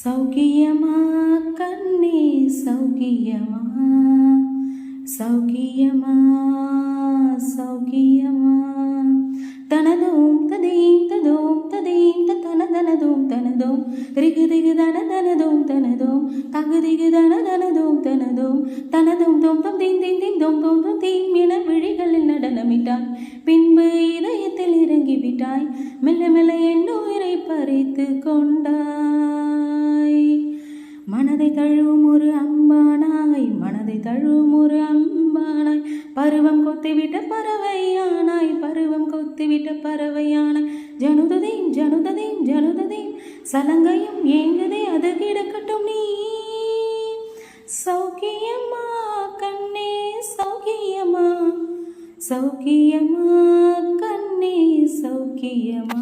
சௌக்கியமா கண்ணே சௌக்கியமா சௌக்கியமா சௌக்கியமா தனதோம் ததீம் ததோம் ததீம் தனதனதோம் தனதோம் திரிகு திகு தனதனதோம் தனதோம் தகு திகு தனதனதோம் தனதோம் தனதோம் தோம் தோம் தீம் தீம் தீம் தோம் தோம் தோம் தீம் என விழிகளில் நடனமிட்டாய். பின்பு இதயத்தில் இறங்கிவிட்டாய். மெல்ல மெல்ல என் உயிரை பறித்து கொண்டாய். மனதை தழுவும் ஒரு அம்பானாய், மனதை தழுவும் ஒரு அம்பானாய். பருவம் கொத்திவிட்ட பறவையானாய், பருவம் கொத்திவிட்ட பறவையானாய். ஜனுததீம் ஜனுததீம் ஜனுததீம் சலங்கையும் ஏங்குதே அது கிடக்கட்டும் நீ. சௌக்கியமா கண்ணே சௌக்கியமா சௌக்கியமா கண்ணே சௌக்கியமா.